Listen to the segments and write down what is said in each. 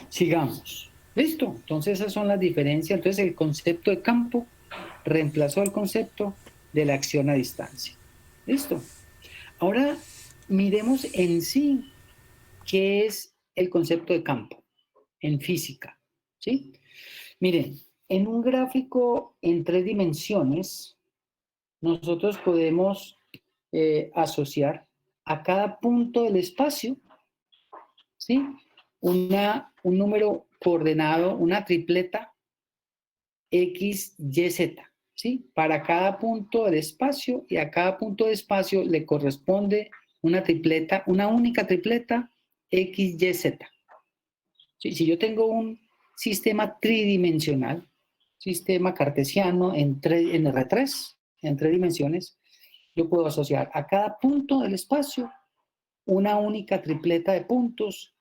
Sigamos. ¿Listo? Entonces esas son las diferencias. Entonces el concepto de campo reemplazó el concepto de la acción a distancia. ¿Listo? Ahora miremos en sí qué es el concepto de campo en física. ¿Sí? Miren, en un gráfico en 3 dimensiones, nosotros podemos asociar a cada punto del espacio, ¿sí? Un número coordenado, una tripleta X, Y, Z, ¿sí? Para cada punto del espacio, y a cada punto del espacio le corresponde una tripleta, una única tripleta X, Y, Z. ¿Sí? Si yo tengo un sistema tridimensional, sistema cartesiano en R3, en 3 dimensiones, yo puedo asociar a cada punto del espacio una única tripleta de puntos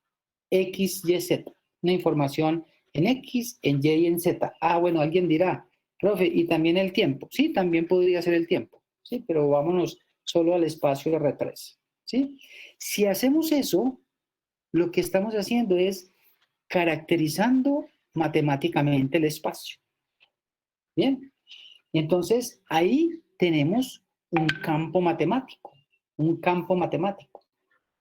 X, Y, Z. Una información en X, en Y y en Z. Ah, bueno, alguien dirá, profe, ¿y también el tiempo? Sí, también podría ser el tiempo, ¿sí? Pero vámonos solo al espacio R3, ¿sí? Si hacemos eso, lo que estamos haciendo es caracterizando matemáticamente el espacio. Bien, entonces ahí tenemos un campo matemático, un campo matemático.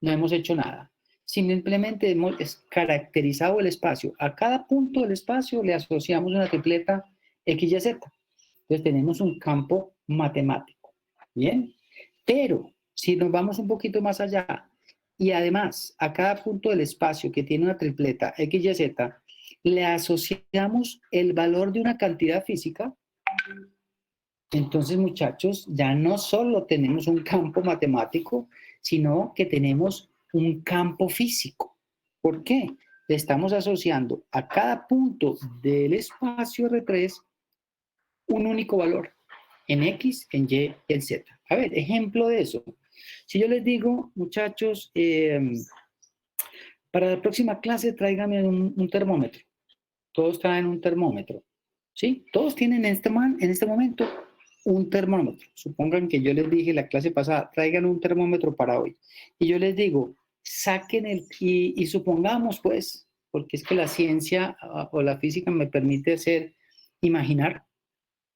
No hemos hecho nada. Simplemente hemos caracterizado el espacio. A cada punto del espacio le asociamos una tripleta X, Y, Z. Entonces tenemos un campo matemático. Bien, pero si nos vamos un poquito más allá y además a cada punto del espacio que tiene una tripleta X, Y, Z, le asociamos el valor de una cantidad física, entonces, muchachos, ya no solo tenemos un campo matemático, sino que tenemos un campo físico. ¿Por qué? Le estamos asociando a cada punto del espacio R3 un único valor, en X, en Y y en Z. A ver, ejemplo de eso. Si yo les digo, muchachos, para la próxima clase tráigame un termómetro. Todos traen un termómetro, ¿sí? Todos tienen en este momento un termómetro. Supongan que yo les dije la clase pasada, traigan un termómetro para hoy. Y yo les digo, saquen y supongamos pues, porque es que la ciencia o la física me permite imaginar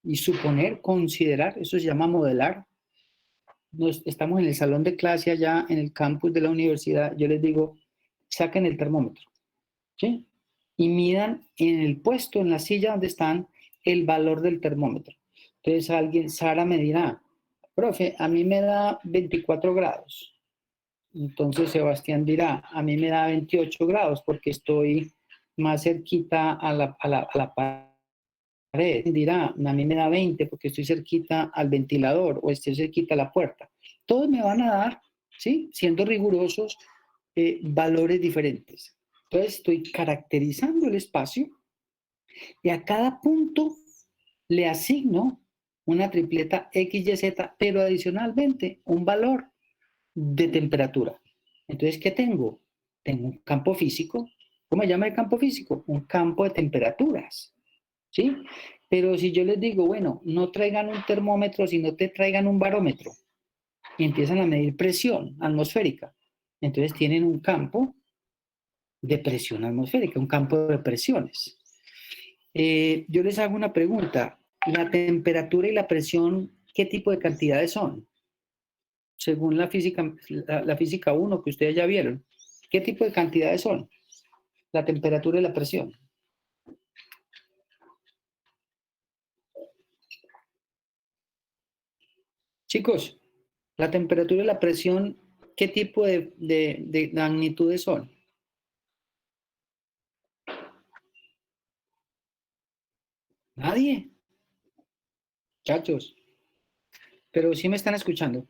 y suponer, considerar, eso se llama modelar. Estamos en el salón de clase allá en el campus de la universidad, yo les digo, saquen el termómetro, ¿sí? Y midan en el puesto, en la silla donde están, el valor del termómetro. Entonces Sara me dirá, profe, a mí me da 24 grados. Entonces Sebastián dirá, a mí me da 28 grados porque estoy más cerquita a la pared. Dirá, a mí me da 20 porque estoy cerquita al ventilador o estoy cerquita a la puerta. Todos me van a dar, ¿sí? Siendo rigurosos, valores diferentes. Entonces estoy caracterizando el espacio y a cada punto le asigno una tripleta X, Y, Z, pero adicionalmente un valor de temperatura. Entonces, ¿qué tengo? Tengo un campo físico. ¿Cómo se llama el campo físico? Un campo de temperaturas, ¿sí? Pero si yo les digo, bueno, no traigan un termómetro, sino te traigan un barómetro y empiezan a medir presión atmosférica, entonces tienen un campo de presión atmosférica, un campo de presiones. Yo les hago una pregunta. ¿La temperatura y la presión, qué tipo de cantidades son? Según la física 1 que ustedes ya vieron, ¿qué tipo de cantidades son? La temperatura y la presión. Chicos, la temperatura y la presión, ¿qué tipo de magnitudes son? Nadie, muchachos. Pero sí me están escuchando.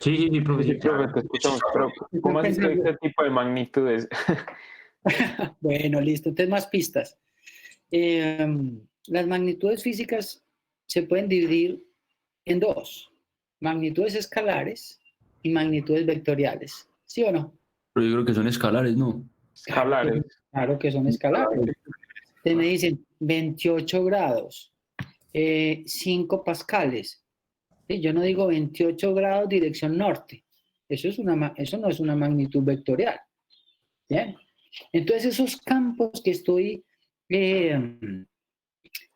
Sí, sí, sí, profe, Sí, sí. profe, te escuchamos, pero Están ¿cómo así que pensando. este tipo de magnitudes? Bueno, listo. Entonces, más pistas. Las magnitudes físicas se pueden dividir en dos: magnitudes escalares y magnitudes vectoriales. ¿Sí o no? Pero yo creo que son escalares, ¿no? Escalares. Claro que son escalares. Entonces me dicen 28 grados, 5 pascales. Sí, yo no digo 28 grados dirección norte. Eso no es una magnitud vectorial. ¿Bien? Entonces esos campos que estoy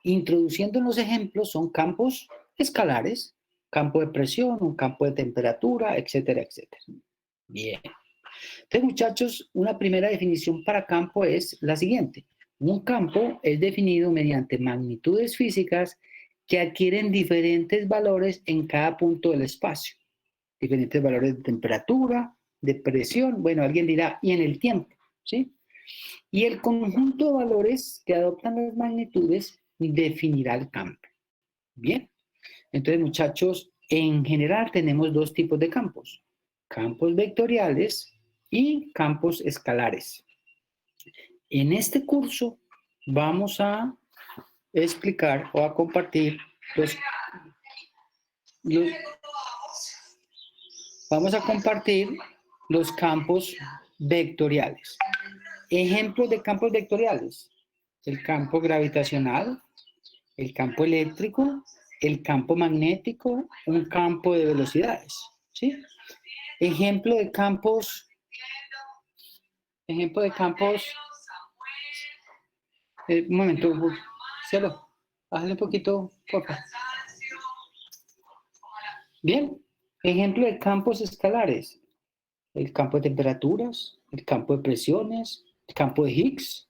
introduciendo en los ejemplos son campos escalares, campo de presión, un campo de temperatura, etcétera, etcétera. Bien. Entonces, muchachos, una primera definición para campo es la siguiente. Un campo es definido mediante magnitudes físicas que adquieren diferentes valores en cada punto del espacio. Diferentes valores de temperatura, de presión, bueno, alguien dirá, y en el tiempo, ¿sí? Y el conjunto de valores que adoptan las magnitudes definirá el campo. Bien. Entonces, muchachos, en general tenemos dos tipos de campos. Campos vectoriales y campos escalares. En este curso vamos a explicar o a compartir vamos a compartir los campos vectoriales. Ejemplos de campos vectoriales: el campo gravitacional, el campo eléctrico, el campo magnético, un campo de velocidades, ¿sí? Ejemplo de campos, un momento, cielo, bájale un poquito, por favor. Bien, ejemplo de campos escalares: el campo de temperaturas, el campo de presiones, el campo de Higgs.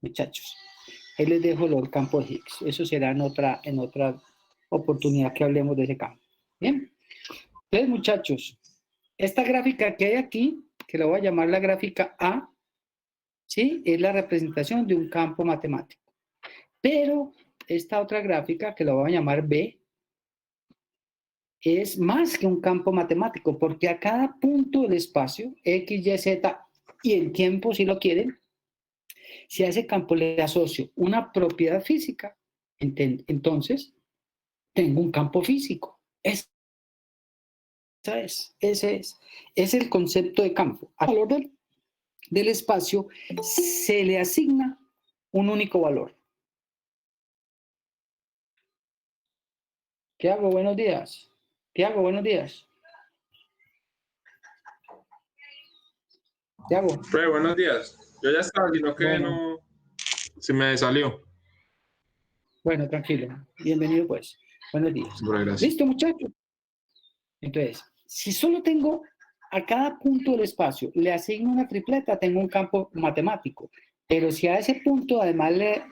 Muchachos, ahí les dejo el campo de Higgs. Eso será en otra oportunidad que hablemos de ese campo. Bien, entonces, muchachos, esta gráfica que hay aquí, que la voy a llamar la gráfica A, ¿sí? Es la representación de un campo matemático. Pero esta otra gráfica, que la voy a llamar B, es más que un campo matemático, porque a cada punto del espacio, X, Y, Z, y el tiempo, si lo quieren, si a ese campo le asocio una propiedad física, entonces tengo un campo físico. Ese es el concepto de campo. Al valor del espacio se le asigna un único valor. ¿Qué hago? Buenos días. ¿Qué hago? Buenos días. ¿Qué hago? Buenos días. Yo ya estaba, sino que Bueno. no se me salió. Bueno, tranquilo. Bienvenido, pues. Buenos días. Bueno, gracias. ¿Listo, muchachos? Entonces, si solo tengo a cada punto del espacio le asigno una tripleta, tengo un campo matemático. Pero si a ese punto además le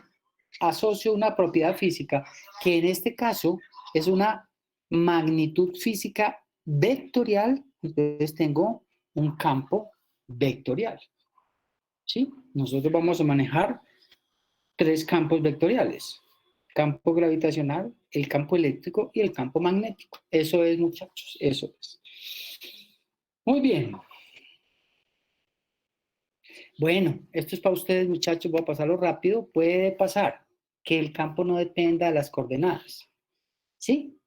asocio una propiedad física, que en este caso es una magnitud física vectorial, entonces tengo un campo vectorial. ¿Sí? Nosotros vamos a manejar tres campos vectoriales: campo gravitacional, el campo eléctrico y el campo magnético. Eso es, muchachos, eso es. Muy bien. Bueno, esto es para ustedes, muchachos, voy a pasarlo rápido. Puede pasar que el campo no dependa de las coordenadas, ¿sí?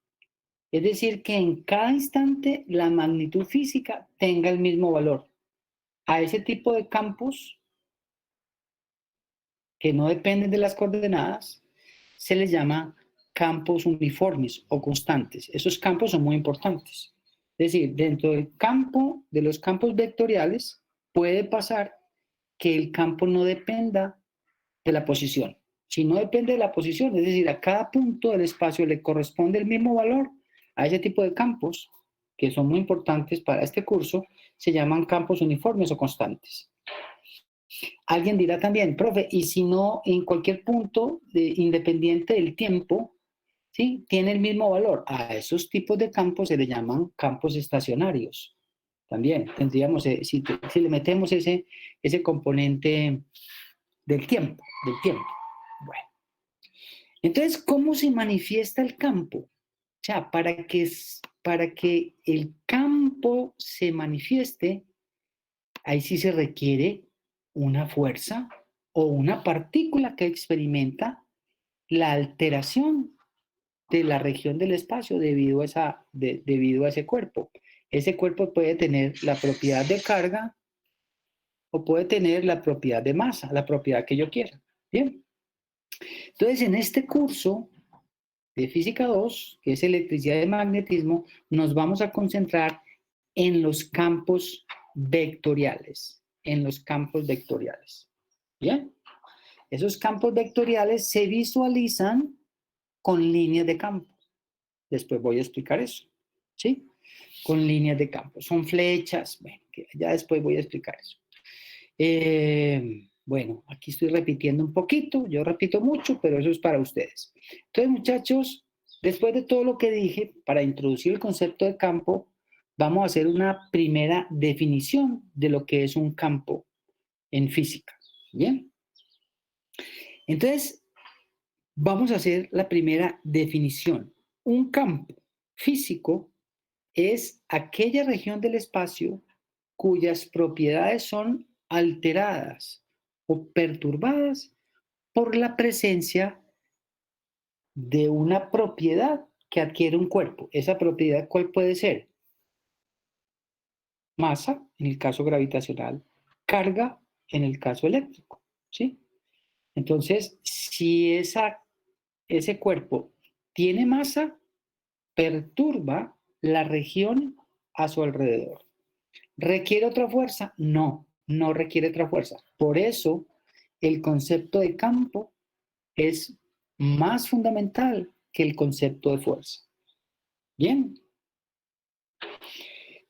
Es decir, que en cada instante la magnitud física tenga el mismo valor. A ese tipo de campos que no dependen de las coordenadas se les llama campos uniformes o constantes. Esos campos son muy importantes. Es decir, dentro del campo, de los campos vectoriales, puede pasar que el campo no dependa de la posición. Si no depende de la posición, es decir, a cada punto del espacio le corresponde el mismo valor, a ese tipo de campos, que son muy importantes para este curso, se llaman campos uniformes o constantes. Alguien dirá también, profe, y si no, en cualquier punto independiente del tiempo, ¿sí?, tiene el mismo valor. A esos tipos de campos se le llaman campos estacionarios. También tendríamos, si le metemos ese componente del tiempo. Bueno. Entonces, ¿cómo se manifiesta el campo? O sea, para que el campo se manifieste, ahí sí se requiere una fuerza o una partícula que experimenta la alteración de la región del espacio debido a ese cuerpo. Ese cuerpo puede tener la propiedad de carga o puede tener la propiedad de masa, la propiedad que yo quiera. Bien. Entonces, en este curso de Física 2, que es Electricidad y Magnetismo, nos vamos a concentrar en los campos vectoriales. en los campos vectoriales. ¿Bien? Esos campos vectoriales se visualizan con líneas de campo. Después voy a explicar eso. ¿Sí? Con líneas de campo. Son flechas. Bueno, ya después voy a explicar eso. Bueno, aquí estoy repitiendo un poquito. Yo repito mucho, pero eso es para ustedes. Entonces, muchachos, después de todo lo que dije, para introducir el concepto de campo, vamos a hacer una primera definición de lo que es un campo en física. ¿Bien? Entonces, vamos a hacer la primera definición. Un campo físico es aquella región del espacio cuyas propiedades son alteradas o perturbadas por la presencia de una propiedad que adquiere un cuerpo. ¿Esa propiedad cuál puede ser? Masa, en el caso gravitacional, carga, en el caso eléctrico, ¿sí? Entonces, si ese cuerpo tiene masa, perturba la región a su alrededor. ¿Requiere otra fuerza? No, no requiere otra fuerza. Por eso, el concepto de campo es más fundamental que el concepto de fuerza. Bien.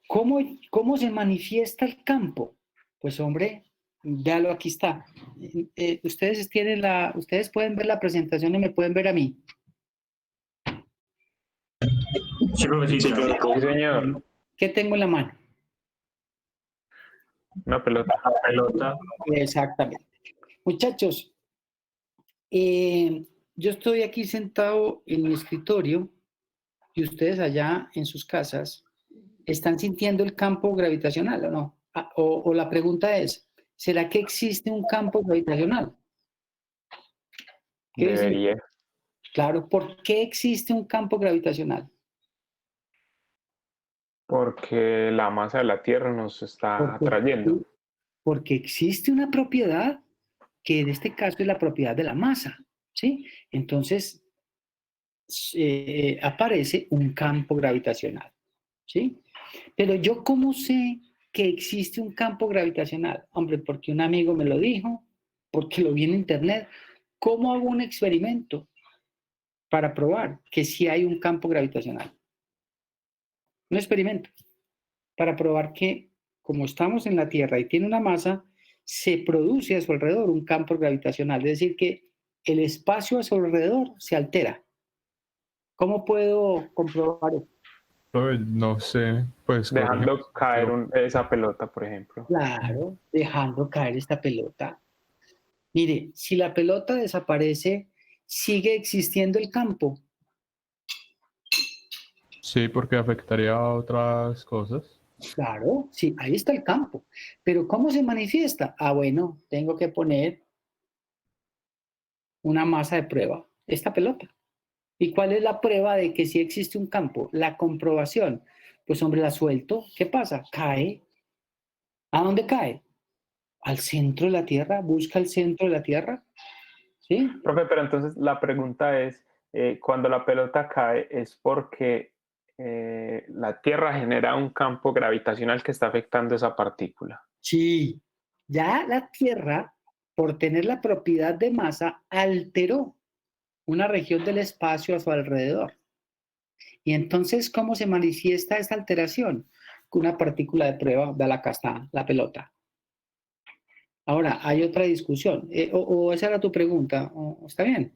¿Cómo se manifiesta el campo? Pues hombre, véalo, aquí está. Ustedes pueden ver la presentación y me pueden ver a mí. Sí, profesor. Sí, señor. ¿Qué tengo en la mano? Una pelota. Pelota. Exactamente. Muchachos, yo estoy aquí sentado en mi escritorio y ustedes allá en sus casas están sintiendo el campo gravitacional, ¿o no? O la pregunta es, ¿será que existe un campo gravitacional? ¿Qué dicen? Debería. Claro, ¿por qué existe un campo gravitacional? Porque la masa de la Tierra nos está atrayendo. Porque existe una propiedad que en este caso es la propiedad de la masa, ¿sí? Entonces, aparece un campo gravitacional, ¿sí? Pero yo, ¿cómo sé que existe un campo gravitacional? Hombre, porque un amigo me lo dijo, porque lo vi en internet. ¿Cómo hago un experimento para probar que sí hay un campo gravitacional? Un experimento para probar que, como estamos en la Tierra y tiene una masa, se produce a su alrededor un campo gravitacional, es decir, que el espacio a su alrededor se altera. ¿Cómo puedo comprobar eso? No sé, pues Dejando caer esa pelota, por ejemplo. Claro, dejando caer esta pelota. Mire, si la pelota desaparece, sigue existiendo el campo. sí, porque afectaría a otras cosas. Claro, sí, ahí está el campo. Pero ¿cómo se manifiesta? Ah, bueno, tengo que poner una masa de prueba, esta pelota. ¿Y cuál es la prueba de que sí existe un campo? La comprobación. Pues hombre, la suelto. ¿Qué pasa? Cae. ¿A dónde cae? Al centro de la Tierra. Busca el centro de la Tierra. ¿Sí? Profe, pero entonces la pregunta es, cuando la pelota cae, ¿es porque la Tierra genera un campo gravitacional que está afectando esa partícula? Sí. Ya la Tierra, por tener la propiedad de masa, alteró una región del espacio a su alrededor. Y entonces, ¿cómo se manifiesta esta alteración? Con una partícula de prueba, de la casta, la pelota. Ahora, hay otra discusión. O esa era tu pregunta. ¿Está bien?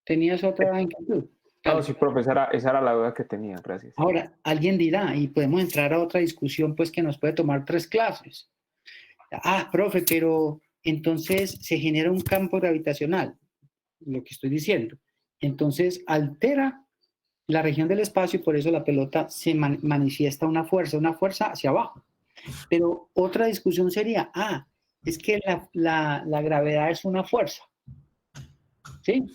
¿Tenías otra inquietud? No, sí, profe, esa era la duda que tenía, gracias. Ahora, alguien dirá, y podemos entrar a otra discusión, pues que nos puede tomar 3 clases. Ah, profe, pero entonces se genera un campo gravitacional, lo que estoy diciendo. Entonces altera la región del espacio y por eso la pelota se manifiesta una fuerza hacia abajo. Pero otra discusión sería, es que la gravedad es una fuerza, ¿sí?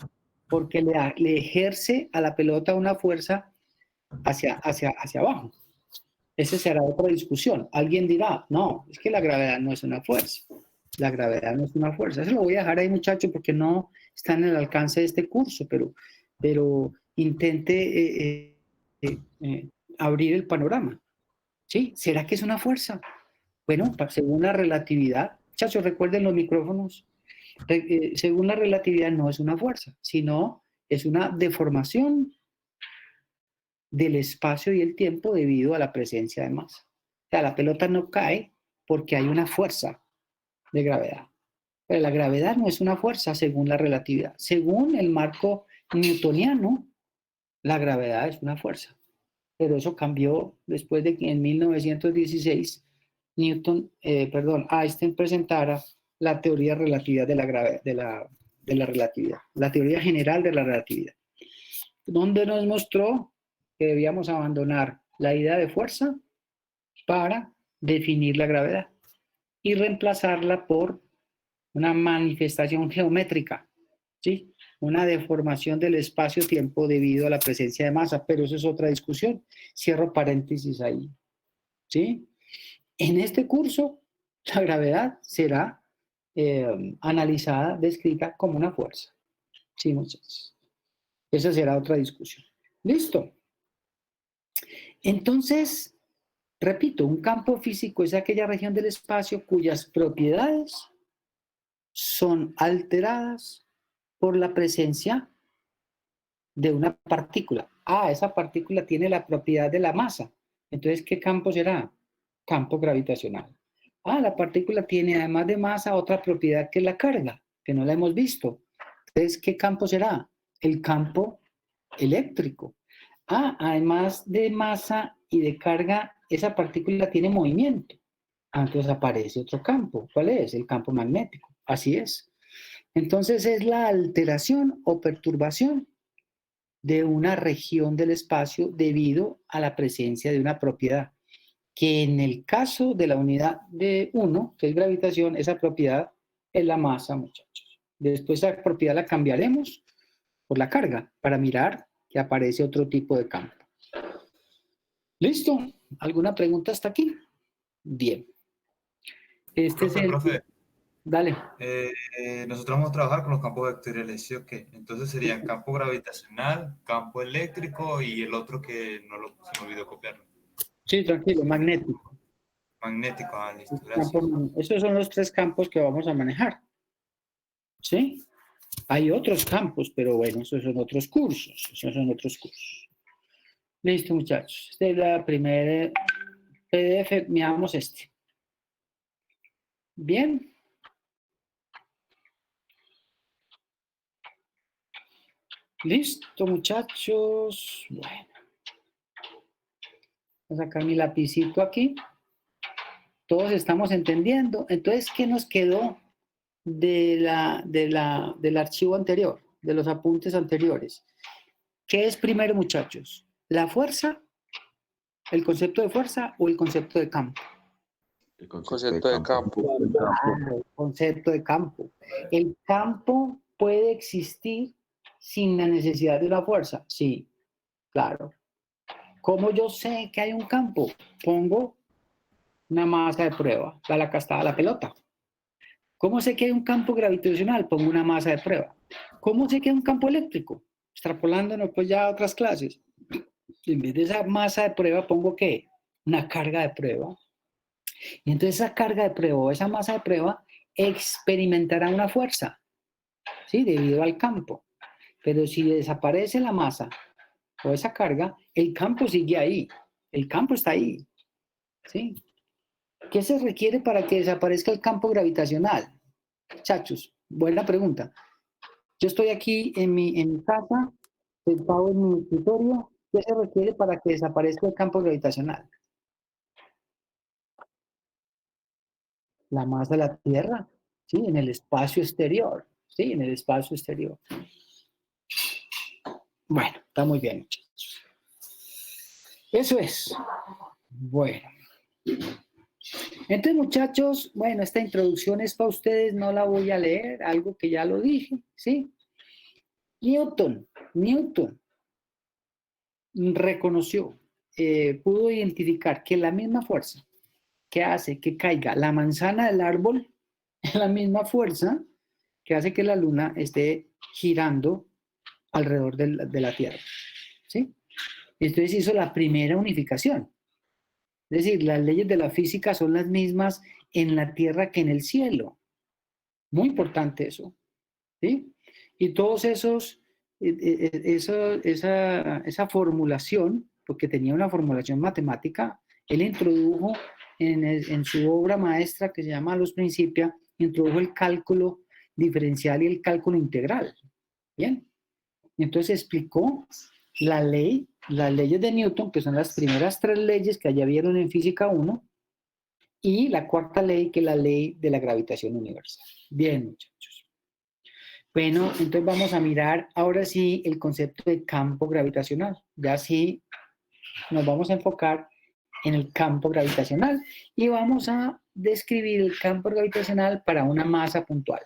Porque le ejerce a la pelota una fuerza hacia abajo. Esa será otra discusión. Alguien dirá, no, es que la gravedad no es una fuerza. La gravedad no es una fuerza. Eso lo voy a dejar ahí, muchachos, porque no está en el alcance de este curso, pero intente abrir el panorama. ¿Sí? ¿Será que es una fuerza? Bueno, según la relatividad, muchachos, recuerden los micrófonos, según la relatividad no es una fuerza, sino es una deformación del espacio y el tiempo debido a la presencia de masa. O sea, la pelota no cae porque hay una fuerza de gravedad. Pero la gravedad no es una fuerza según la relatividad. Según el marco newtoniano, la gravedad es una fuerza. Pero eso cambió después de que en 1916 Einstein presentara la teoría de relatividad de la relatividad, la teoría general de la relatividad, donde nos mostró que debíamos abandonar la idea de fuerza para definir la gravedad y reemplazarla por una manifestación geométrica, ¿sí? Una deformación del espacio-tiempo debido a la presencia de masa, pero eso es otra discusión. Cierro paréntesis ahí, ¿sí? En este curso, la gravedad será analizada, descrita como una fuerza, ¿sí, muchachos? Esa será otra discusión. ¿Listo? Entonces, repito, un campo físico es aquella región del espacio cuyas propiedades son alteradas por la presencia de una partícula. Esa partícula tiene la propiedad de la masa. Entonces, ¿qué campo será? Campo gravitacional. La partícula tiene además de masa otra propiedad que es la carga, que no la hemos visto. Entonces, ¿qué campo será? El campo eléctrico. Además de masa y de carga, esa partícula tiene movimiento. Entonces aparece otro campo. ¿Cuál es? El campo magnético. Así es. Entonces es la alteración o perturbación de una región del espacio debido a la presencia de una propiedad, que en el caso de la unidad de 1, que es gravitación, esa propiedad es la masa, muchachos. Después esa propiedad la cambiaremos por la carga para mirar que aparece otro tipo de campo. ¿Listo? ¿Alguna pregunta hasta aquí? Bien. Este es el... Profe, dale. nosotros vamos a trabajar con los campos vectoriales, ¿sí o qué? Entonces serían campo gravitacional, campo eléctrico y el otro que se me olvidó copiarlo. Sí, tranquilo, magnético. Magnético, listo, gracias. Esos son los 3 campos que vamos a manejar. ¿Sí? Hay otros campos, pero bueno, esos son otros cursos. Listo, muchachos. Esta es la primera PDF. Miramos este. Bien. Listo, muchachos. Bueno. Voy a sacar mi lapicito aquí. Todos estamos entendiendo. Entonces, ¿qué nos quedó del archivo anterior, de los apuntes anteriores? ¿Qué es primero, muchachos? ¿La fuerza, el concepto de fuerza o el concepto de campo? El concepto de campo. El concepto de campo. ¿El campo puede existir sin la necesidad de una fuerza? Sí, claro. ¿Cómo yo sé que hay un campo? Pongo una masa de prueba, acá está la pelota. ¿Cómo sé que hay un campo gravitacional? Pongo una masa de prueba. ¿Cómo sé que hay un campo eléctrico? Extrapolándonos pues ya a otras clases. En vez de esa masa de prueba pongo ¿qué? Una carga de prueba. Y entonces esa carga de prueba o esa masa de prueba experimentará una fuerza, ¿sí? Debido al campo. Pero si desaparece la masa o esa carga, el campo sigue ahí. El campo está ahí, ¿sí? ¿Qué se requiere para que desaparezca el campo gravitacional? Muchachos, buena pregunta. Yo estoy aquí en mi casa, sentado en mi escritorio. ¿Qué se requiere para que desaparezca el campo gravitacional? La masa de la Tierra, ¿sí? En el espacio exterior, ¿sí? En el espacio exterior. Bueno, está muy bien, muchachos. Eso es. Bueno. Entonces, muchachos, bueno, esta introducción es para ustedes, no la voy a leer, algo que ya lo dije, ¿sí? Newton reconoció, pudo identificar que la misma fuerza que hace que caiga la manzana del árbol es la misma fuerza que hace que la luna esté girando alrededor de la Tierra, ¿sí? Entonces hizo la primera unificación. Es decir, las leyes de la física son las mismas en la Tierra que en el cielo. Muy importante eso, ¿sí? Y todos esos, esa formulación, porque tenía una formulación matemática, él introdujo en su obra maestra que se llama Los Principia, introdujo el cálculo diferencial y el cálculo integral. Bien. Y entonces explicó las leyes de Newton, que son las primeras 3 leyes que allá vieron en Física 1, y la cuarta ley, que es la ley de la gravitación universal. Bien, muchachos. Bueno, entonces vamos a mirar ahora sí el concepto de campo gravitacional. Ya sí nos vamos a enfocar en el campo gravitacional y vamos a describir el campo gravitacional para una masa puntual.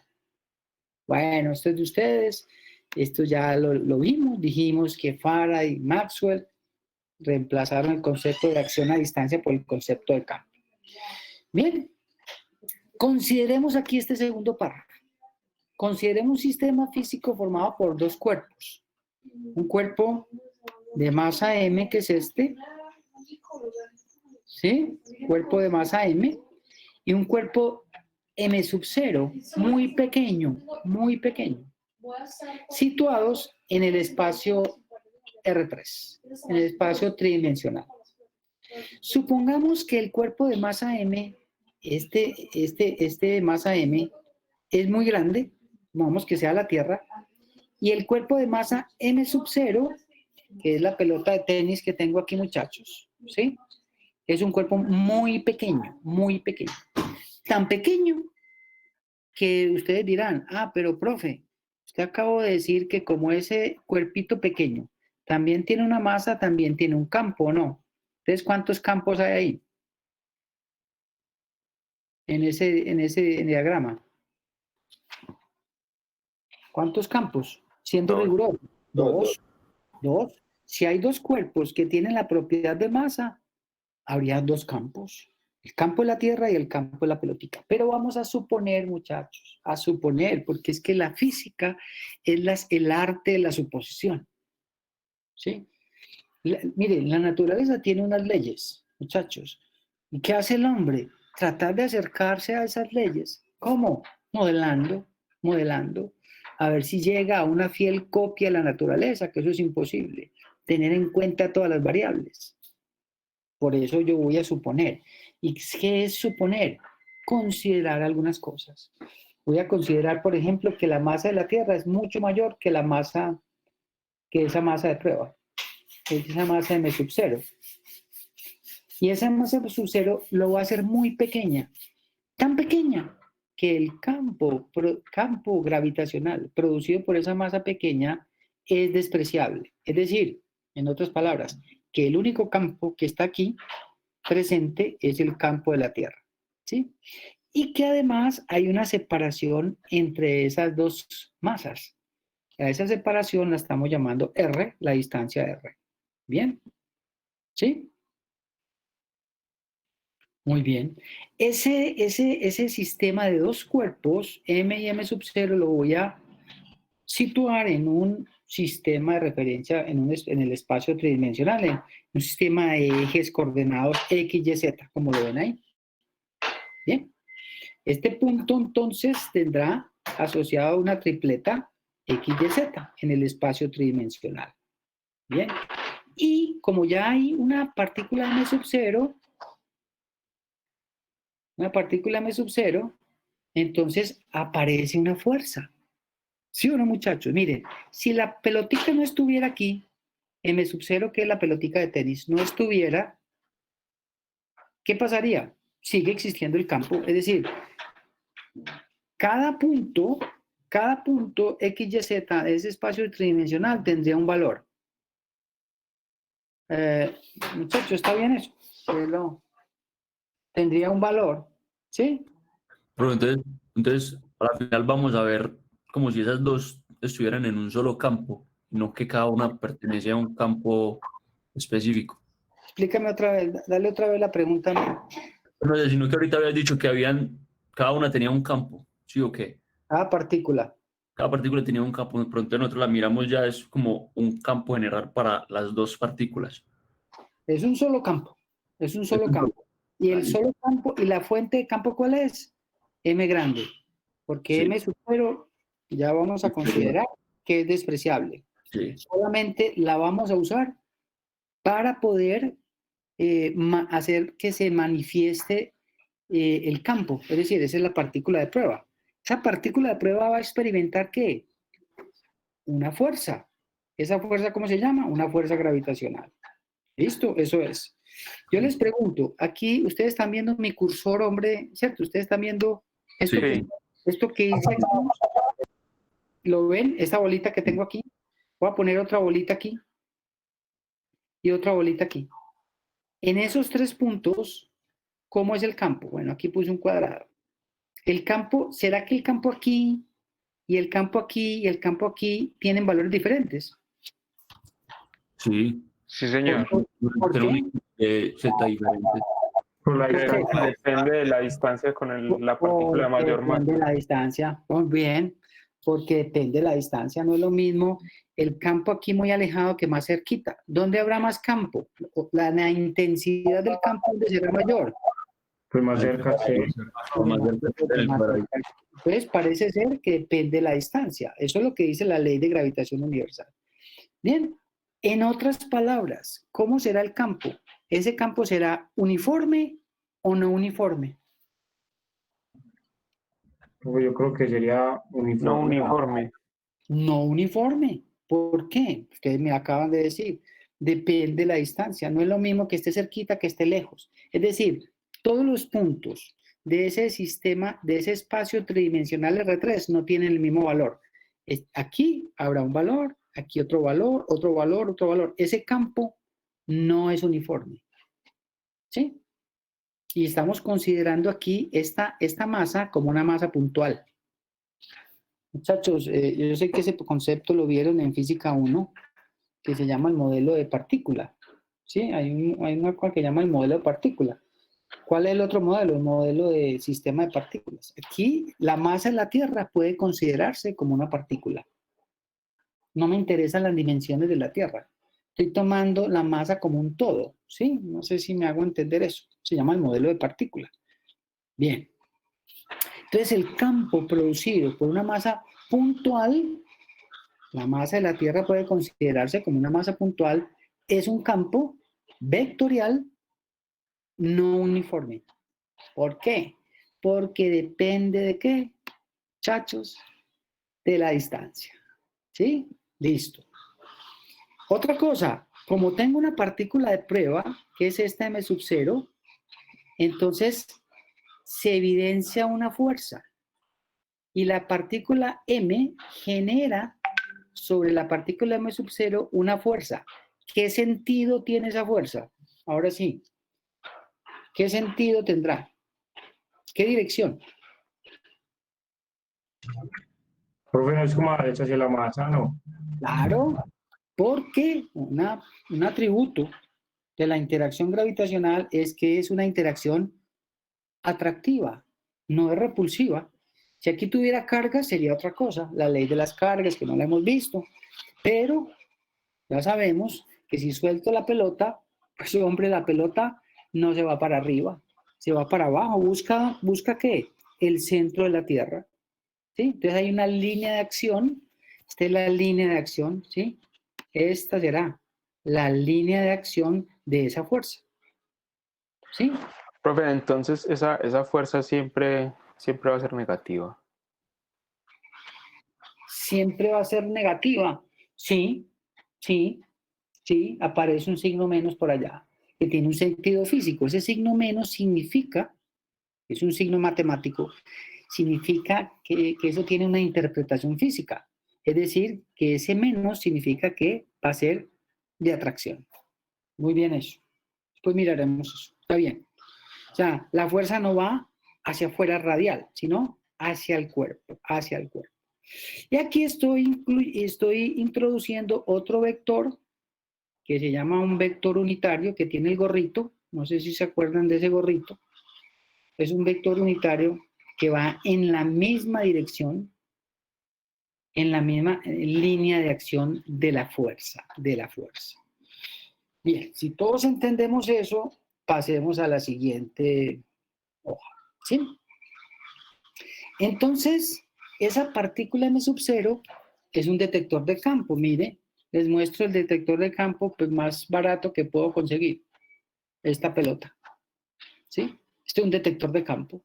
Bueno, esto es de ustedes, esto ya lo vimos, dijimos que Faraday y Maxwell reemplazaron el concepto de acción a distancia por el concepto de campo. Bien, consideremos aquí este segundo párrafo. Consideremos un sistema físico formado por 2 cuerpos. Un cuerpo de masa m, que es este, ¿sí? Cuerpo de masa m, y un cuerpo m sub 0, muy pequeño, situados en el espacio R3, en el espacio tridimensional. Supongamos que el cuerpo de masa m, este de masa m, es muy grande, vamos que sea la Tierra, y el cuerpo de masa m sub 0, que es la pelota de tenis que tengo aquí, muchachos, ¿sí? Es un cuerpo muy pequeño, tan pequeño que ustedes dirán, pero profe, usted acabó de decir que como ese cuerpito pequeño también tiene una masa, también tiene un campo, ¿no? Entonces, ¿cuántos campos hay ahí? En ese diagrama. ¿Cuántos campos? Siendo riguroso. Dos. Si hay 2 cuerpos que tienen la propiedad de masa, habría 2 campos. El campo de la Tierra y el campo de la pelotica. Pero vamos a suponer, muchachos, porque es que la física es el arte de la suposición. ¿Sí? Miren, la naturaleza tiene unas leyes, muchachos. ¿Y qué hace el hombre? Tratar de acercarse a esas leyes. ¿Cómo? Modelando. A ver si llega a una fiel copia de la naturaleza, que eso es imposible. Tener en cuenta todas las variables. Por eso yo voy a suponer. ¿Y qué es suponer? Considerar algunas cosas. Voy a considerar, por ejemplo, que la masa de la Tierra es mucho mayor que esa masa de prueba. Esa masa m sub 0. Y esa masa sub 0 lo va a hacer muy pequeña. Tan pequeña que el campo gravitacional producido por esa masa pequeña es despreciable. Es decir, en otras palabras, que el único campo que está aquí presente es el campo de la Tierra, ¿sí? Y que además hay una separación entre esas 2 masas. A esa separación la estamos llamando R, la distancia R. ¿Bien? ¿Sí? Muy bien. Ese sistema de 2 cuerpos, M y M sub 0, lo voy a situar en un sistema de referencia en el espacio tridimensional, en un sistema de ejes coordenados X, Y, Z, como lo ven ahí. Bien. Este punto entonces tendrá asociado una tripleta X, Y, Z en el espacio tridimensional. Bien. Y como ya hay una partícula M sub 0, entonces aparece una fuerza. ¿Sí o no, muchachos? Miren, si la pelotica no estuviera aquí, M sub 0, que es la pelotica de tenis, no estuviera, ¿qué pasaría? Sigue existiendo el campo, es decir, cada punto X, Y, Z de ese espacio tridimensional tendría un valor. Muchachos, ¿está bien eso? Tendría un valor, ¿sí? Pero entonces, al final vamos a ver como si esas 2 estuvieran en un solo campo, no que cada una pertenecía a un campo específico. Explícame otra vez, dale otra vez la pregunta. No, sino que ahorita habías dicho que cada una tenía un campo, ¿sí o qué? Cada partícula tenía un campo, de pronto nosotros la miramos ya, es como un campo general para las 2 partículas. es un solo campo. Es un solo campo. Y el solo campo, y la fuente de campo, ¿cuál es? M grande. Porque Sí. M sub 0 ya vamos a considerar que es despreciable. Sí. Solamente la vamos a usar para poder hacer que se manifieste el campo. Es decir, esa es la partícula de prueba. Esa partícula de prueba va a experimentar ¿qué? Una fuerza. ¿Esa fuerza cómo se llama? Una fuerza gravitacional. ¿Listo? Eso es. Yo les pregunto, aquí ustedes están viendo mi cursor, hombre, ¿cierto? Ustedes están viendo esto, Sí. esto que dice aquí. ¿Lo ven? Esta bolita que tengo aquí. Voy a poner otra bolita aquí y otra bolita aquí. En esos 3 puntos, ¿cómo es el campo? Bueno, aquí puse un cuadrado. El campo, ¿será que el campo aquí y el campo aquí y el campo aquí tienen valores diferentes? Sí. Sí, señor. ¿Por Pero qué? Z diferentes. Por la Porque distancia. depende de la distancia con la partícula de mayor masa. Depende de la distancia. Muy bien, porque depende de la distancia. No es lo mismo el campo aquí muy alejado que más cerquita. ¿Dónde habrá más campo? La intensidad del campo, ¿dónde será mayor? Pues más cerca, sí. Más del cuadrado. Pues parece ser que depende de la distancia. Eso es lo que dice la ley de gravitación universal. Bien, en otras palabras, ¿cómo será el campo? ¿Ese campo será uniforme o no uniforme? Pues yo creo que sería uniforme. No uniforme. No uniforme. ¿Por qué? Ustedes me acaban de decir. Depende de la distancia. No es lo mismo que esté cerquita que esté lejos. Es decir, todos los puntos de ese sistema, de ese espacio tridimensional R3 no tienen el mismo valor. Aquí habrá un valor, aquí otro valor, otro valor, otro valor. Ese campo no es uniforme. ¿Sí? Y estamos considerando aquí esta masa como una masa puntual. Muchachos, yo sé que ese concepto lo vieron en Física 1, que se llama el modelo de partícula. ¿Sí? Hay una cosa que llama el modelo de partícula. ¿Cuál es el otro modelo? El modelo de sistema de partículas. Aquí la masa en la Tierra puede considerarse como una partícula. No me interesan las dimensiones de la Tierra. Estoy tomando la masa como un todo, ¿sí? No sé si me hago entender eso. Se llama el modelo de partícula. Bien. Entonces, el campo producido por una masa puntual, la masa de la Tierra puede considerarse como una masa puntual, es un campo vectorial no uniforme. ¿Por qué? Porque depende de qué, muchachos, de la distancia. ¿Sí? Listo. Otra cosa, como tengo una partícula de prueba, que es esta M sub 0, entonces se evidencia una fuerza. Y la partícula M genera sobre la partícula M sub 0 una fuerza. ¿Qué sentido tiene esa fuerza? Ahora sí. ¿Qué sentido tendrá? ¿Qué dirección? Profe, no es como la derecha hacia la masa, ¿no? Claro, porque un atributo de la interacción gravitacional es que es una interacción atractiva, no es repulsiva. Si aquí tuviera carga sería otra cosa, la ley de las cargas que no la hemos visto, pero ya sabemos que si suelto la pelota, pues hombre, la pelota no se va para arriba, se va para abajo, busca ¿qué? El centro de la Tierra, ¿sí? Entonces hay una línea de acción, esta es la línea de acción, ¿sí? Esta será la línea de acción de esa fuerza, ¿sí? Profe, entonces esa fuerza siempre va a ser negativa. Siempre va a ser negativa. Sí, aparece un signo menos por allá, que tiene un sentido físico. Ese signo menos significa, es un signo matemático, significa que eso tiene una interpretación física. Es decir, que ese menos significa que va a ser de atracción. Muy bien eso. Después miraremos eso. Está bien. O sea, la fuerza no va hacia afuera radial, sino hacia el cuerpo, hacia el cuerpo. Y aquí estoy introduciendo otro vector que se llama un vector unitario que tiene el gorrito. No sé si se acuerdan de ese gorrito. Es un vector unitario que va en la misma dirección, en la misma línea de acción de la fuerza, Bien, si todos entendemos eso, pasemos a la siguiente hoja, ¿sí? Entonces, esa partícula M sub 0 es un detector de campo. Mire, les muestro el detector de campo pues, más barato que puedo conseguir. Esta pelota, ¿sí? Este es un detector de campo.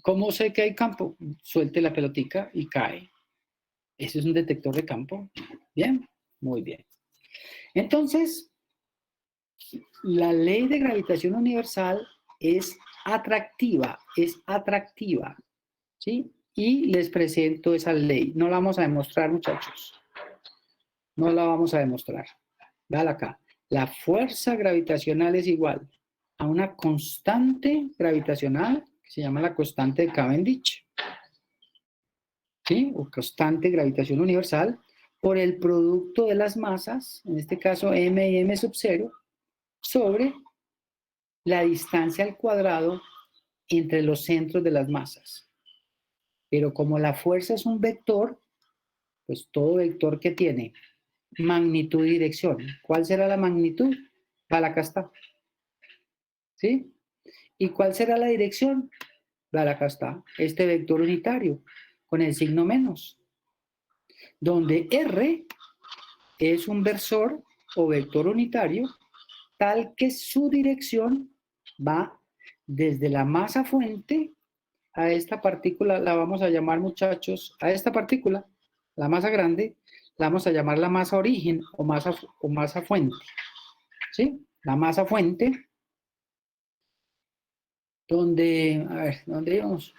¿Cómo sé que hay campo? Suelte la pelotica y cae. Ese es un detector de campo. ¿Bien? Muy bien. Entonces, la ley de gravitación universal es atractiva, ¿sí? Y les presento esa ley. No la vamos a demostrar, muchachos. No la vamos a demostrar. Véala acá. La fuerza gravitacional es igual a una constante gravitacional, que se llama la constante de Cavendish, ¿sí? O constante gravitación universal, por el producto de las masas, en este caso m y m sub 0, sobre la distancia al cuadrado entre los centros de las masas. Pero como la fuerza es un vector, pues todo vector que tiene magnitud y dirección. ¿Cuál será la magnitud? Vale, acá está. ¿Sí? ¿Y cuál será la dirección? Vale, acá está. Este vector unitario, con el signo menos. Donde R es un versor o vector unitario, tal que su dirección va desde la masa fuente a esta partícula, la vamos a llamar, muchachos, a esta partícula, la masa grande, la vamos a llamar la masa origen o masa fuente. ¿Sí? La masa fuente, donde, a ver, ¿dónde íbamos?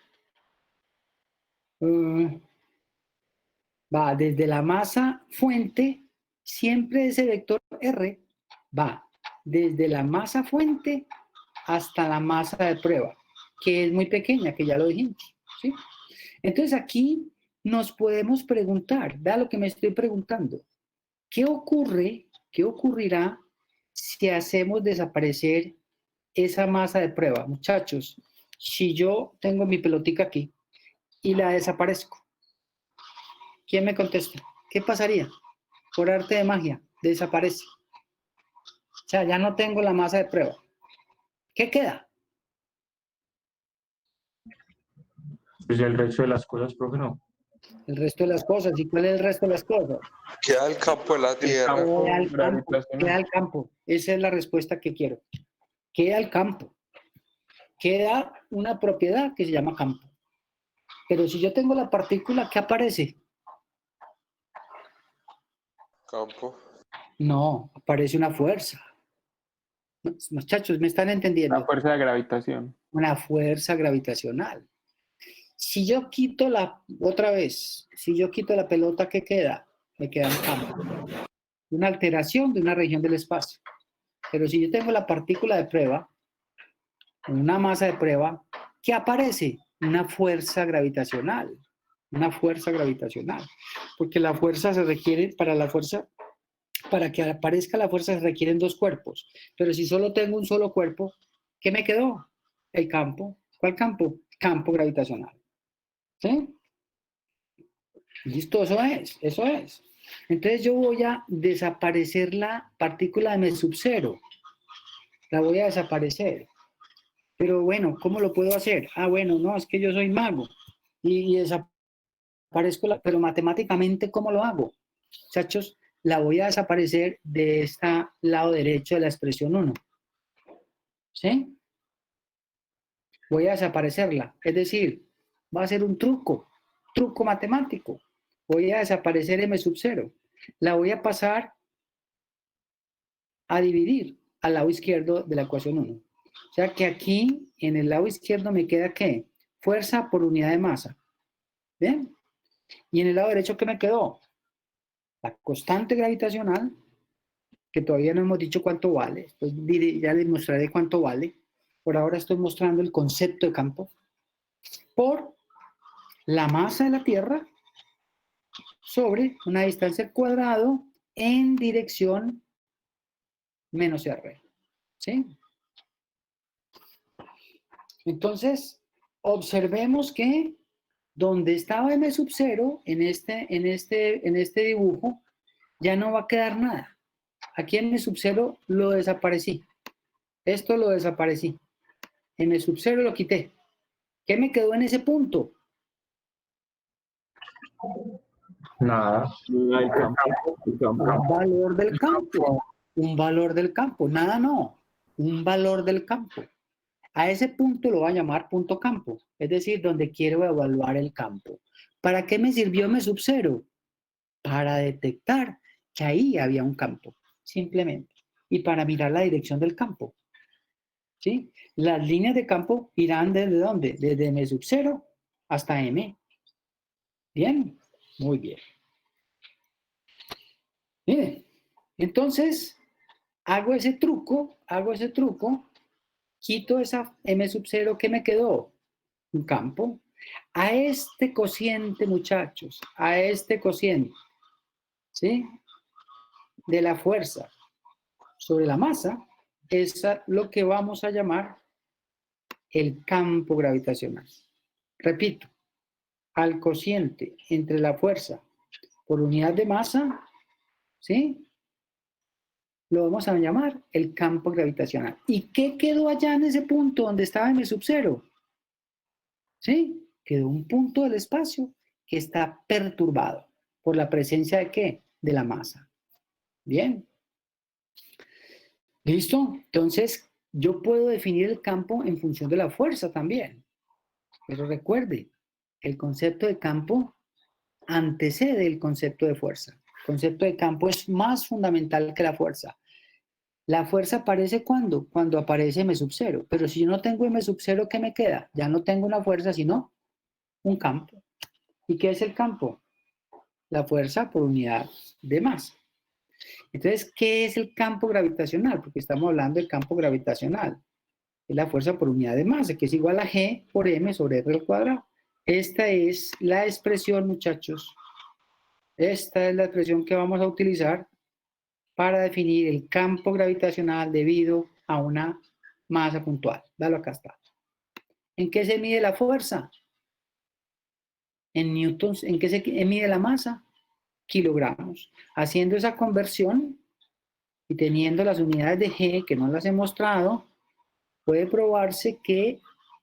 Va desde la masa fuente, siempre ese vector R va desde la masa fuente hasta la masa de prueba, que es muy pequeña, que ya lo dijimos, ¿sí? Entonces aquí nos podemos preguntar, vea lo que me estoy preguntando, ¿qué ocurrirá si hacemos desaparecer esa masa de prueba? Muchachos, si yo tengo mi pelotica aquí y la desaparezco, ¿quién me contesta? ¿Qué pasaría? Por arte de magia, desaparece. O sea, ya no tengo la masa de prueba. ¿Qué queda? Pues el resto de las cosas, profe, no. El resto de las cosas. ¿Y cuál es el resto de las cosas? Queda el campo de la Tierra. campo Queda el campo. gravitacional. Queda el campo. Esa es la respuesta que quiero. Queda el campo. Queda una propiedad que se llama campo. Pero si yo tengo la partícula, ¿qué aparece? Campo. No, aparece una fuerza. Muchachos, ¿me están entendiendo? La fuerza de gravitación. Una fuerza gravitacional. Si yo quito otra vez, si yo quito la pelota, ¿qué queda? Me queda un campo. Una alteración de una región del espacio. Pero si yo tengo la partícula de prueba, una masa de prueba, ¿qué aparece? Una fuerza gravitacional. Una fuerza gravitacional. Porque la fuerza se requiere, para que aparezca la fuerza se requieren dos cuerpos. Pero si solo tengo un solo cuerpo, ¿qué me quedó? El campo. ¿Cuál campo? Campo gravitacional. ¿Sí? Listo, eso es. Entonces yo voy a desaparecer la partícula de M sub 0. La voy a desaparecer. Pero bueno, ¿cómo lo puedo hacer? Ah, bueno, no, es que yo soy mago. Y desaparezco, pero matemáticamente, ¿cómo lo hago? Muchachos, la voy a desaparecer de este lado derecho de la expresión 1. ¿Sí? Voy a desaparecerla. Es decir, va a ser un truco matemático. Voy a desaparecer M sub 0. La voy a pasar a dividir al lado izquierdo de la ecuación 1. O sea que aquí, en el lado izquierdo, me queda ¿qué? Fuerza por unidad de masa. ¿Bien? Y en el lado derecho, ¿qué me quedó? La constante gravitacional, que todavía no hemos dicho cuánto vale. Después ya les mostraré cuánto vale. Por ahora estoy mostrando el concepto de campo. Por la masa de la Tierra sobre una distancia al cuadrado en dirección menos R. ¿Sí? Entonces, observemos que donde estaba M sub 0, en este dibujo, ya no va a quedar nada. Aquí en M sub 0 lo desaparecí. Esto lo desaparecí. En el sub-0 lo quité. ¿Qué me quedó en ese punto? Nada. El campo. Un valor del campo. Un valor del campo. Nada no. Un valor del campo. A ese punto lo voy a llamar punto campo. Es decir, donde quiero evaluar el campo. ¿Para qué me sirvió M sub-0? Para detectar que ahí había un campo. Simplemente. Y para mirar la dirección del campo. ¿Sí? Las líneas de campo irán desde ¿dónde? Desde M sub-0 hasta M. ¿Bien? Muy bien. Miren, entonces hago ese truco, quito esa M sub-0 que me quedó, un campo. A este cociente, muchachos, a este cociente, ¿sí? De la fuerza sobre la masa, es lo que vamos a llamar el campo gravitacional. Repito, al cociente entre la fuerza por unidad de masa, ¿sí? Lo vamos a llamar el campo gravitacional. ¿Y qué quedó allá en ese punto donde estaba M sub-0? ¿Sí? Quedó un punto del espacio que está perturbado por la presencia ¿de qué? De la masa. Bien. ¿Listo? Entonces, yo puedo definir el campo en función de la fuerza también. Pero recuerde, el concepto de campo antecede el concepto de fuerza. El concepto de campo es más fundamental que la fuerza. La fuerza aparece ¿cuándo? Cuando aparece M sub-0. Pero si yo no tengo M sub-0, ¿qué me queda? Ya no tengo una fuerza, sino un campo. ¿Y qué es el campo? La fuerza por unidad de masa. Entonces, ¿qué es el campo gravitacional? Porque estamos hablando del campo gravitacional. Es la fuerza por unidad de masa, que es igual a G por M sobre R al cuadrado. Esta es la expresión, muchachos. Esta es la expresión que vamos a utilizar para definir el campo gravitacional debido a una masa puntual. Dalo, acá está. ¿En qué se mide la fuerza? En newtons. ¿En qué se mide la masa? Kilogramos. Haciendo esa conversión y teniendo las unidades de G que no las he mostrado, puede probarse que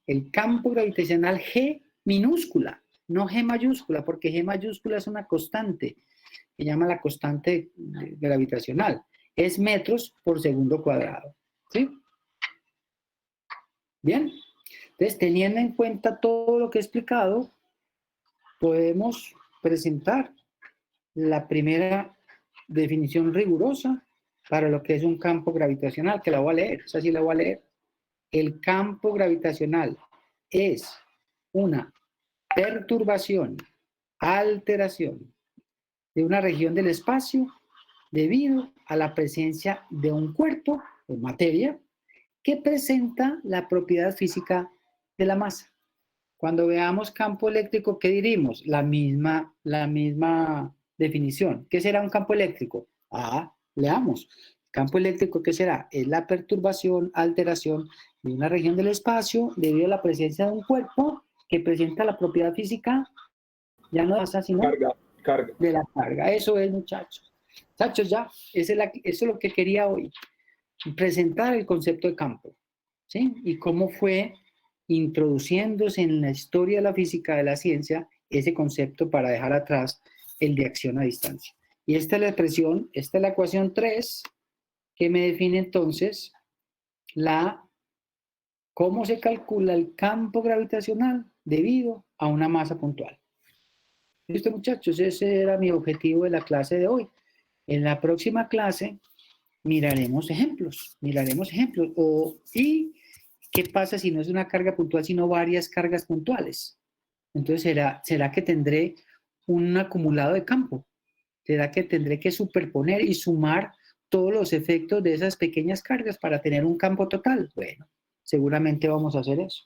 el campo gravitacional G minúscula, no G mayúscula, porque G mayúscula es una constante, que llama la constante gravitacional, es metros por segundo cuadrado. ¿Sí? Bien. Entonces, teniendo en cuenta todo lo que he explicado, podemos presentar la primera definición rigurosa para lo que es un campo gravitacional, que la voy a leer, esa sí la voy a leer. El campo gravitacional es una perturbación, alteración de una región del espacio debido a la presencia de un cuerpo o materia que presenta la propiedad física de la masa. Cuando veamos campo eléctrico, ¿qué diríamos? La misma definición. ¿Qué será un campo eléctrico? Leamos. Campo eléctrico, ¿qué será? Es la perturbación, alteración de una región del espacio debido a la presencia de un cuerpo que presenta la propiedad física, ya no de masa, sino Carga. de la carga. Eso es, muchachos. Muchachos, ya, eso es lo que quería hoy. Presentar el concepto de campo, ¿sí? Y cómo fue introduciéndose en la historia de la física, de la ciencia, ese concepto para dejar atrás el de acción a distancia. Y esta es la expresión, esta es la ecuación 3, que me define entonces cómo se calcula el campo gravitacional debido a una masa puntual. ¿Listo, muchachos? Ese era mi objetivo de la clase de hoy. En la próxima clase miraremos ejemplos. ¿Y qué pasa si no es una carga puntual, sino varias cargas puntuales? Entonces, ¿será que tendré un acumulado de campo? ¿Será que tendré que superponer y sumar todos los efectos de esas pequeñas cargas para tener un campo total? Bueno, seguramente vamos a hacer eso.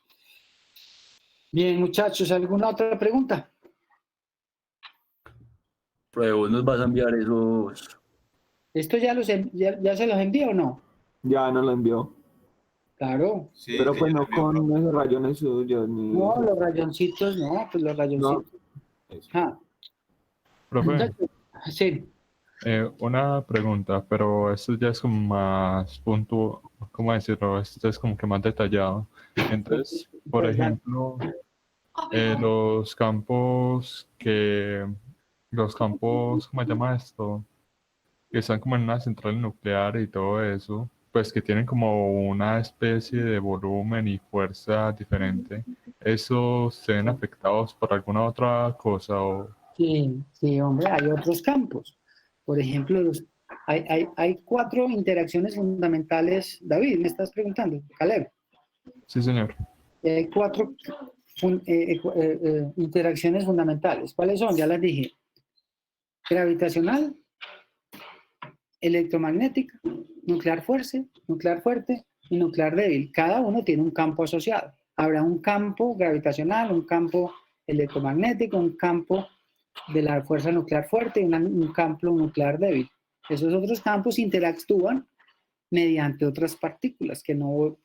Bien, muchachos, ¿alguna otra pregunta? Pero vos nos vas a enviar esos. ¿Esto ya se los envío o no? Ya no lo envió. Claro. Sí, Pero sí, pues yo no también, con profe. esos rayones suyos ni. No, los rayoncitos, no, pues los rayoncitos. Eso. Ah, Profe, muchachos, sí. Una pregunta, pero esto ya es como más punto, ¿cómo decirlo? Esto es como que más detallado. Entonces, por ejemplo, los campos, ¿cómo se llama esto? Que están como en una central nuclear y todo eso, pues que tienen como una especie de volumen y fuerza diferente. ¿Esos se ven afectados por alguna otra cosa o...? Sí, sí, hombre, hay otros campos. Por ejemplo, hay 4 interacciones fundamentales. David, me estás preguntando, Caleb. Sí, señor. Hay 4 interacciones fundamentales. ¿Cuáles son? Ya las dije. Gravitacional, electromagnética, nuclear fuerte y nuclear débil. Cada uno tiene un campo asociado. Habrá un campo gravitacional, un campo electromagnético, un campo de la fuerza nuclear fuerte y un campo nuclear débil. Esos otros campos interactúan mediante otras partículas que no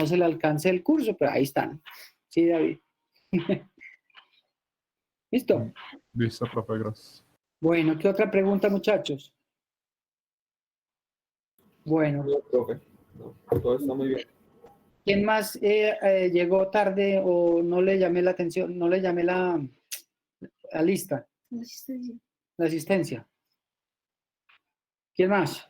se le alcance el curso, pero ahí están. Sí, David. ¿Listo? Listo, profe, gracias. Bueno, ¿qué otra pregunta, muchachos? Bueno. No, profe. No, todo está muy bien. ¿Quién más llegó tarde o no le llamé la atención, no le llamé la lista? La asistencia. ¿Quién más?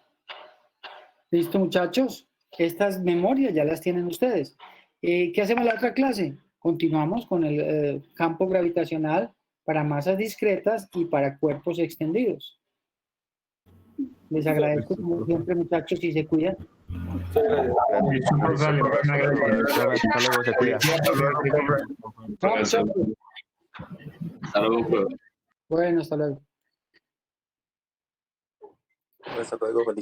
¿Listo, muchachos? Estas memorias ya las tienen ustedes. ¿Qué hacemos la otra clase? Continuamos con el campo gravitacional para masas discretas y para cuerpos extendidos. Les agradezco como siempre, muchachos, si se cuidan. Listo, profe, dale, Hasta luego, se cuida. Chao, muchachos. Hasta luego, profe. Bueno, hasta luego. Hasta luego, feliz.